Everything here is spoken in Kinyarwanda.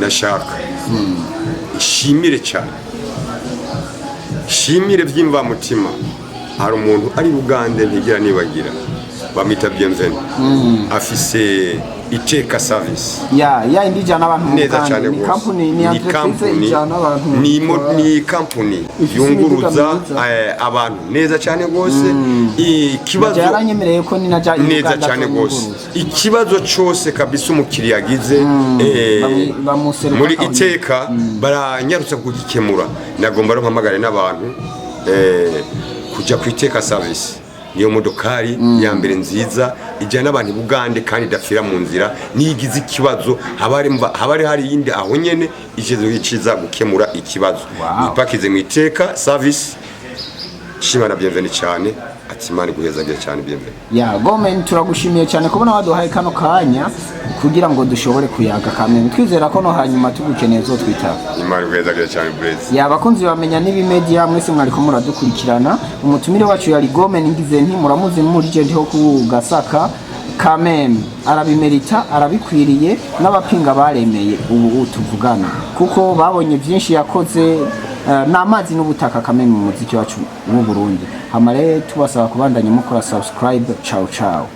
ndashaka ishimire cyane shimire vyimva mutima hari umuntu ari Uganda ntigira nibagira bamita Bienvenue afise Iteka service ya indi jana abantu neza cyane ni company ni entreprise ijana abantu ni company yunguruza abantu neza cyane gose ikibazo yaranyemereye ko ni naja neza cyane gose ikibazo cyose kabisa umukiriya agize muri Iteka baranyarutse kugikemura nagomba rompamagare n'abantu kujya ku Iteka service niyo modokari ya mbere nziza ijana abantu Bugande kandi dafira mu nzira nigize ikibazo habari hari yindi aho nyene ijezo yiciza gukemura ikibazo ipakize mu Iteka service shima na Bienvenue cyane atimani guhezagiye cyane Bienvenue ya Gomen turagushimiye cyane kubona waduhaye kano kanya kugira ngo dushobore kuyaga kamwe twizera ko no hanyuma tugukeneye zo twita imari guhezagiye cyane Blaze ya bakunzi bamenya nibi media mwese mwari ko muradukurikirana umutumire wacu yari Gomen ngize nti muramuzi muri je ndiho ku Gasaka Kamem arabimerita arabikwiriye n'abapinga baremeye ubu tuvugana kuko babonye byinshi yakoze n'amazi n'ubutaka Kamem mu muziki wacu mu Burundi hamare tubasaba kubandanya mukora subscribe ciao ciao